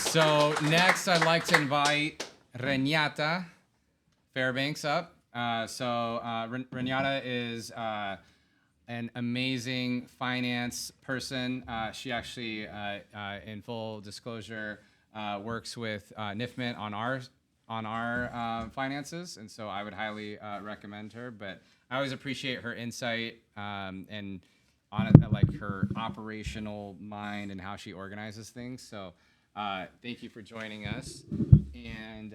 So next, I'd like to invite Renatta Fairbanks up. Renatta is an amazing finance person. She actually, in full disclosure, works with Niftmint on our finances, and so I would highly recommend her. But I always appreciate her insight and on it, like her operational mind and how she organizes things. So thank you for joining us. And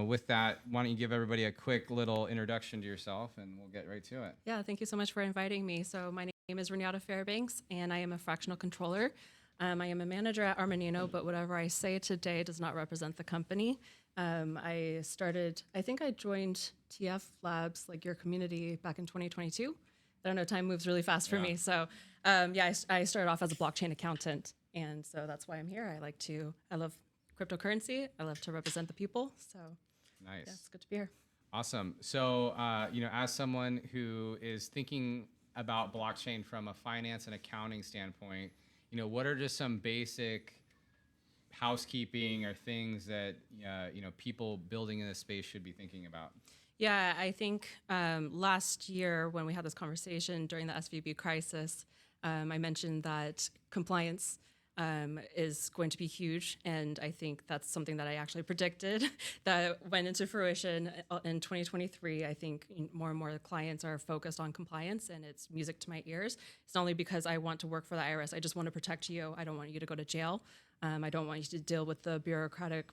with that, why don't you give everybody a quick little introduction to yourself, and we'll get right to it. Yeah, thank you so much for inviting me. So my name is Renatta Fairbanks, and I am a fractional controller. I am a manager at Armanino, but whatever I say today does not represent the company. I think I joined TF Labs, like your community, back in 2022. I don't know, time moves really fast for me. So I started off as a blockchain accountant, and so that's why I'm here. I love cryptocurrency. I love to represent the people. So nice. Yeah, it's good to be here. Awesome. So, as someone who is thinking about blockchain from a finance and accounting standpoint, what are just some basic housekeeping or things that, people building in this space should be thinking about? Yeah, I think last year when we had this conversation during the SVB crisis, I mentioned that compliance is going to be huge, and I think that's something that I actually predicted that went into fruition in 2023. I think more and more clients are focused on compliance, and it's music to my ears. It's not only because I want to work for the IRS, I just want to protect you. I don't want you to go to jail. I don't want you to deal with the bureaucratic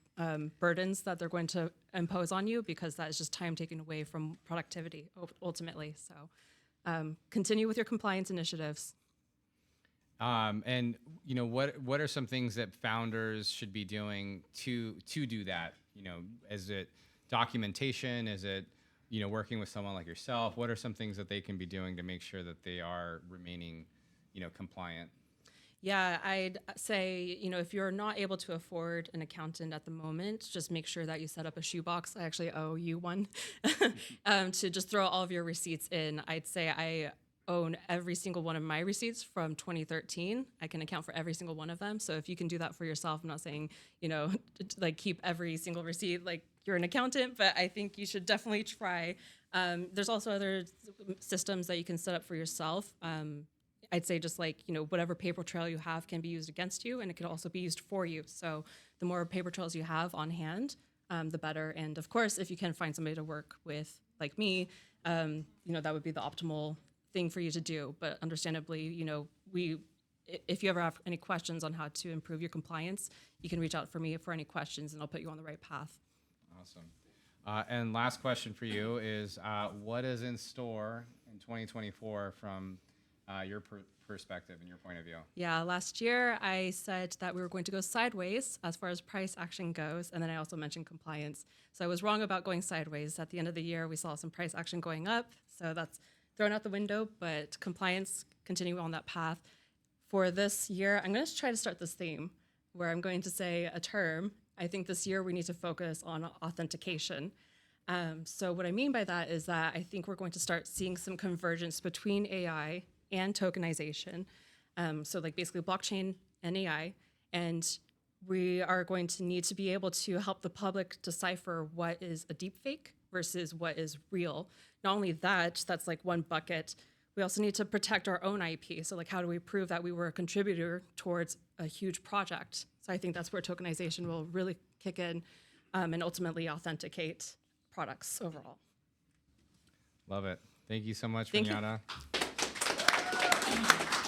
burdens that they're going to impose on you, because that is just time taken away from productivity ultimately. So continue with your compliance initiatives. And what are some things that founders should be doing to do that? Is it documentation? Is it working with someone like yourself? What are some things that they can be doing to make sure that they are remaining compliant? Yeah, I'd say, if you're not able to afford an accountant at the moment, just make sure that you set up a shoebox. I actually owe you one to just throw all of your receipts in. I'd say I own every single one of my receipts from 2013. I can account for every single one of them. So if you can do that for yourself, I'm not saying, like keep every single receipt like you're an accountant, but I think you should definitely try. There's also other systems that you can set up for yourself. I'd say just like, whatever paper trail you have can be used against you, and it can also be used for you. So the more paper trails you have on hand, the better. And of course, if you can find somebody to work with like me, that would be the optimal thing for you to do. But understandably, if you ever have any questions on how to improve your compliance, you can reach out for me for any questions, and I'll put you on the right path. Awesome. And last question for you is, what is in store in 2024 from your perspective and your point of view? Yeah, last year I said that we were going to go sideways as far as price action goes, and then I also mentioned compliance. So I was wrong about going sideways. At the end of the year, we saw some price action going up, so that's thrown out the window, but compliance, continue on that path. For this year, I'm going to try to start this theme where I'm going to say a term. I think this year we need to focus on authentication. So what I mean by that is that I think we're going to start seeing some convergence between AI and tokenization. So like basically blockchain and AI. And we are going to need to be able to help the public decipher what is a deepfake versus what is real. Not only that, that's like one bucket. We also need to protect our own IP. So like, how do we prove that we were a contributor towards a huge project? So I think that's where tokenization will really kick in and ultimately authenticate products overall. Love it. Thank you so much, Renatta. Thank you.